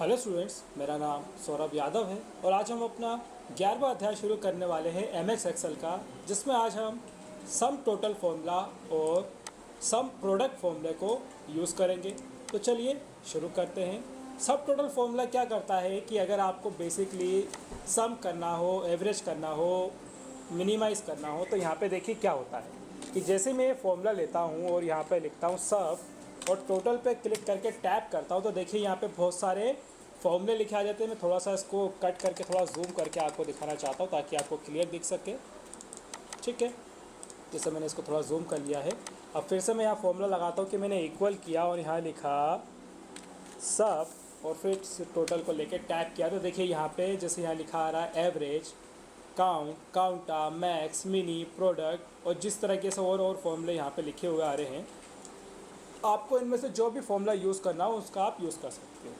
Hello students, मेरा नाम सौरभ यादव है और आज हम अपना 11वां अध्याय शुरू करने वाले हैं एमएस एक्सेल का, जिसमें आज हम सम टोटल फॉर्मूला और सम प्रोडक्ट फॉर्मूले को यूज़ करेंगे। तो चलिए शुरू करते हैं। सम टोटल फॉर्मूला क्या करता है कि अगर आपको बेसिकली सम करना हो, एवरेज करना हो, मिनिमाइज़ करना हो, तो यहाँ पे देखिए क्या होता है कि जैसे मैं ये फॉर्मूला लेता हूँ और यहाँ पे लिखता हूँ सब और टोटल पे क्लिक करके टैप करता हूँ, तो देखिए यहाँ पे बहुत सारे फॉर्मूले लिखे आ जाते हैं। मैं थोड़ा सा इसको कट करके थोड़ा जूम करके आपको दिखाना चाहता हूँ ताकि आपको क्लियर दिख सके। ठीक है, जैसे मैंने इसको थोड़ा जूम कर लिया है। अब फिर से मैं यहाँ फॉर्मूला लगाता हूँ कि मैंने इक्वल किया और यहाँ लिखा सब और फिर टोटल को लेके टैप किया, तो देखिए यहाँ पे जैसे यहाँ लिखा आ रहा है average, count, counta, max, mini, product और जिस तरीके से और फॉर्मूले यहाँ पे लिखे हुए आ रहे हैं। आपको इनमें से जो भी फॉर्मूला यूज़ करना हो उसका आप यूज़ कर सकते हो।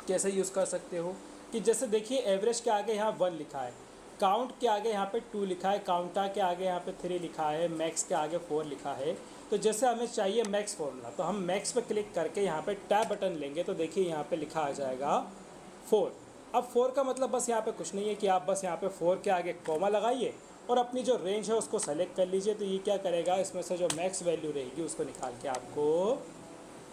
कैसे यूज़ कर सकते हो कि जैसे देखिए एवरेज के आगे यहाँ 1 लिखा है, काउंट के आगे यहाँ पे 2 लिखा है, काउंटा के आगे यहाँ पे 3 लिखा है, मैक्स के आगे 4 लिखा है। तो जैसे हमें चाहिए मैक्स फॉर्मूला, तो हम मैक्स पे क्लिक करके यहाँ पे टैब बटन लेंगे, तो देखिए यहाँ पे लिखा आ जाएगा 4। अब 4 का मतलब बस यहाँ पे कुछ नहीं है कि आप बस यहाँ पे 4 के आगे कॉमा लगाइए और अपनी जो रेंज है उसको सेलेक्ट कर लीजिए। तो ये क्या करेगा, इसमें से जो मैक्स वैल्यू रहेगी उसको निकाल के आपको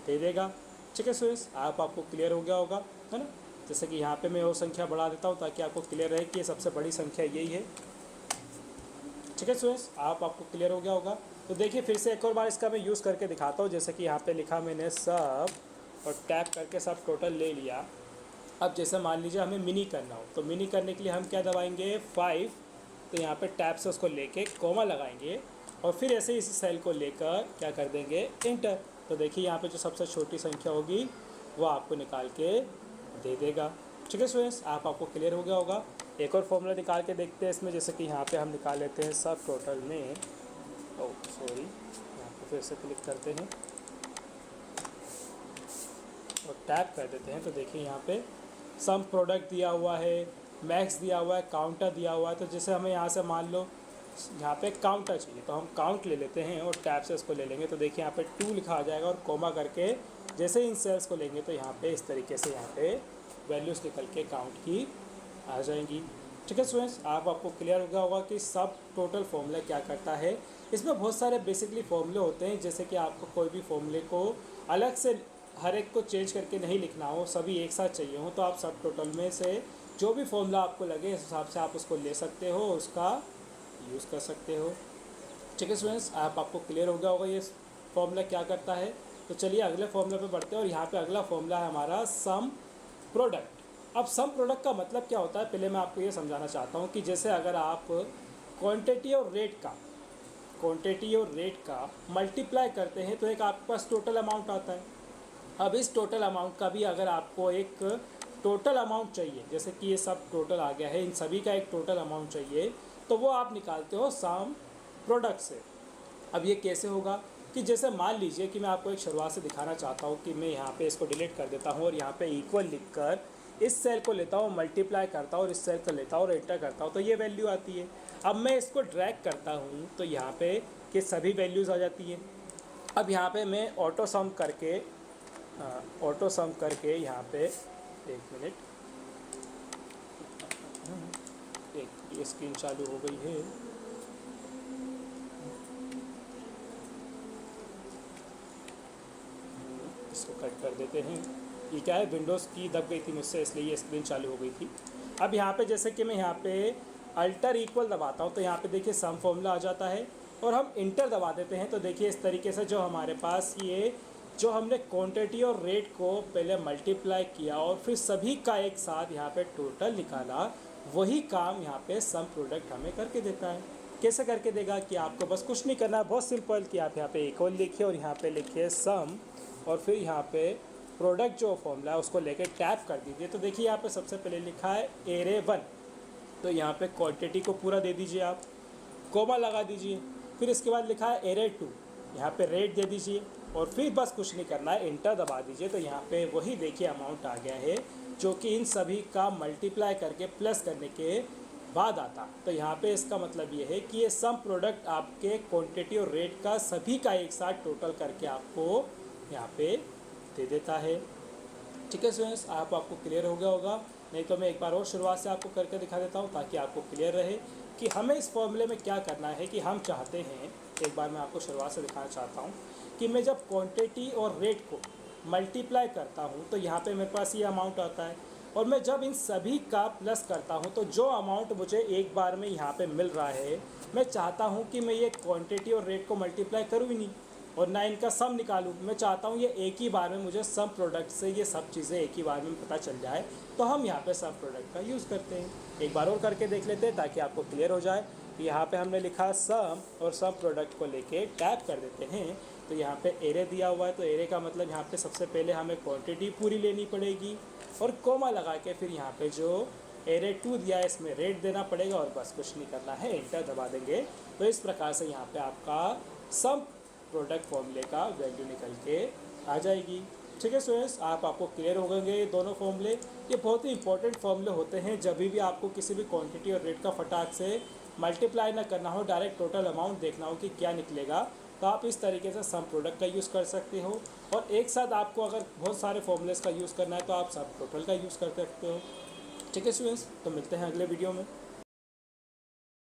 दे देगा। ठीक है स्टूडेंट्स, आपको क्लियर हो गया होगा, है ना। जैसे कि यहाँ पे मैं वो संख्या बढ़ा देता हूँ ताकि आपको क्लियर रहे कि ये सबसे बड़ी संख्या यही है। ठीक है स्टूडेंट्स, आपको क्लियर हो गया होगा। तो देखिए फिर से एक और बार इसका मैं यूज़ करके दिखाता हूँ। जैसे कि यहाँ पे लिखा मैंने सब और टैप करके सब टोटल ले लिया। अब जैसे मान लीजिए हमें मिनी करना हो, तो मिनी करने के लिए हम क्या दबाएंगे 5, तो यहाँ पे टैप से उसको लेके कॉमा लगाएंगे और फिर ऐसे इस सेल को लेकर क्या कर देंगे इंटर। तो देखिए यहाँ पे जो सबसे छोटी संख्या होगी वो आपको निकाल के दे देगा। ठीक है स्टूडेंट्स, आपको क्लियर हो गया होगा। एक और फॉर्मूला निकाल के देखते हैं इसमें। जैसे कि यहाँ पे हम निकाल लेते हैं सब टोटल में, यहाँ पे फिर से क्लिक करते हैं और टैप कर देते हैं। तो देखिए यहाँ पे सम प्रोडक्ट दिया हुआ है, मैक्स दिया हुआ है, काउंटर दिया हुआ है। तो जैसे हमें यहाँ से मान लो यहाँ पे काउंटर चाहिए, तो हम काउंट ले लेते हैं और टैप से इसको ले लेंगे। तो देखिए यहाँ पे 2 लिखा आ जाएगा और कोमा करके जैसे इन सेल्स को लेंगे तो यहाँ पे इस तरीके से यहाँ पे वैल्यूज़ निकल के काउंट की आ जाएंगी। ठीक है स्टूडेंट्स, आपको क्लियर हो गया होगा कि सब टोटल फॉर्मूला क्या करता है। इसमें बहुत सारे बेसिकली फॉर्मूले होते हैं। जैसे कि आपको कोई भी फॉर्मूले को अलग से हर एक को चेंज करके नहीं लिखना हो, सभी एक साथ चाहिए हो, तो आप सब टोटल में से जो भी फॉर्मूला आपको लगे इस हिसाब से आप उसको ले सकते हो, उसका यूज़ कर सकते हो। ठीक है स्टूडेंट्स, आपको क्लियर हो गया होगा ये फॉर्मूला क्या करता है। तो चलिए अगले फॉर्मूले पे बढ़ते हैं और यहाँ पे अगला फॉर्मूला है हमारा सम प्रोडक्ट। अब सम प्रोडक्ट का मतलब क्या होता है, पहले मैं आपको ये समझाना चाहता हूँ कि जैसे अगर आप क्वांटिटी और रेट का मल्टीप्लाई करते हैं तो एक आपके पास टोटल अमाउंट आता है। अब इस टोटल अमाउंट का भी अगर आपको एक टोटल अमाउंट चाहिए, जैसे कि ये सब टोटल आ गया है, इन सभी का एक टोटल अमाउंट चाहिए, तो वो आप निकालते हो सम प्रोडक्ट से। अब ये कैसे होगा कि जैसे मान लीजिए कि मैं आपको एक शुरुआत से दिखाना चाहता हूँ कि मैं यहाँ पे इसको डिलीट कर देता हूँ और यहाँ पे इक्वल लिखकर इस सेल को लेता हूँ, मल्टीप्लाई करता हूँ और इस सेल को लेता हूँ और एंटर करता हूँ, तो ये वैल्यू आती है। अब मैं इसको ड्रैग करता हूँ तो यहाँ पे कि सभी वैल्यूज़ आ जाती हैं। अब यहाँ पे मैं ऑटो सम करके यहाँ पे एक मिनट, एक स्क्रीन चालू हो गई है। इसको कट कर देते हैं। ये क्या है, विंडोज़ की दब गई थी मुझसे, इसलिए ये स्क्रीन चालू हो गई थी। अब यहाँ पे जैसे कि मैं यहाँ पे अल्टर इक्वल दबाता हूँ तो यहाँ पे देखिए सम फॉर्मूला आ जाता है और हम इंटर दबा देते हैं। तो देखिए इस तरीके से जो हमारे पास ये जो हमने क्वांटिटी और रेट को पहले मल्टीप्लाई किया और फिर सभी का एक साथ यहाँ पे टोटल निकाला, वही काम यहाँ पे सम प्रोडक्ट हमें करके देता है। कैसे करके देगा कि आपको बस कुछ नहीं करना है, बहुत सिंपल कि आप यहाँ पे इक्वल लिखिए और यहाँ पे लिखिए सम और फिर यहाँ पे प्रोडक्ट जो फॉर्मूला है उसको लेके टैप कर दीजिए। तो देखिए यहाँ पे सबसे पहले लिखा है एरे 1, तो यहाँ पे क्वांटिटी को पूरा दे दीजिए, आप कोमा लगा दीजिए। फिर इसके बाद लिखा है एरे 2, यहाँ पे रेट दे दीजिए और फिर बस कुछ नहीं करना है, इंटर दबा दीजिए। तो यहाँ पे वही देखिए अमाउंट आ गया है जो कि इन सभी का मल्टीप्लाई करके प्लस करने के बाद आता। तो यहाँ पे इसका मतलब ये है कि ये सम प्रोडक्ट आपके क्वांटिटी और रेट का सभी का एक साथ टोटल करके आपको यहाँ पे दे देता है। ठीक है स्टूडेंट्स, आपको क्लियर हो गया होगा। नहीं तो मैं एक बार और शुरुआत से आपको करके दिखा देता हूँ ताकि आपको क्लियर रहे कि हमें इस फॉर्मूले में क्या करना है। कि हम चाहते हैं, एक बार मैं आपको शुरुआत से दिखाना चाहता हूँ कि मैं जब क्वांटिटी और रेट को मल्टीप्लाई करता हूँ तो यहाँ पे मेरे पास ये अमाउंट आता है, और मैं जब इन सभी का प्लस करता हूँ तो जो अमाउंट मुझे एक बार में यहाँ पे मिल रहा है, मैं चाहता हूँ कि मैं ये क्वांटिटी और रेट को मल्टीप्लाई करूँ ही नहीं और ना इनका सम निकालूं। मैं चाहता हूँ ये एक ही बार में मुझे सम प्रोडक्ट से ये सब चीज़ें एक ही बार में पता चल जाए। तो हम यहाँ पे सम प्रोडक्ट का यूज़ करते हैं। एक बार और करके देख लेते हैं ताकि आपको क्लियर हो जाए। यहाँ पे हमने लिखा सम और सम प्रोडक्ट को लेके टैप कर देते हैं। तो यहाँ पे एरे दिया हुआ है, तो एरे का मतलब यहाँ पे सबसे पहले हमें क्वांटिटी पूरी लेनी पड़ेगी और कोमा लगा के फिर यहाँ पे जो एरे 2 दिया है इसमें रेट देना पड़ेगा और बस कुछ नहीं करना है, एंटर दबा देंगे। तो इस प्रकार से यहाँ पे आपका सम प्रोडक्ट फॉर्मूले का वैल्यू निकल के आ जाएगी। ठीक है स्टूडेंट्स, आपको क्लियर हो गए ये दोनों फॉर्मूले। ये बहुत ही इंपॉर्टेंट फॉर्मूले होते हैं जब भी आपको किसी भी क्वांटिटी और रेट का फटाक से मल्टीप्लाई ना करना हो, डायरेक्ट टोटल अमाउंट देखना हो कि क्या निकलेगा, तो आप इस तरीके से सम प्रोडक्ट का यूज़ कर सकते हो। और एक साथ आपको अगर बहुत सारे फॉर्मूलेस का यूज़ करना है तो आप सम टोटल का यूज़ कर सकते हो। ठीक है स्टूडेंट्स, तो मिलते हैं अगले वीडियो में।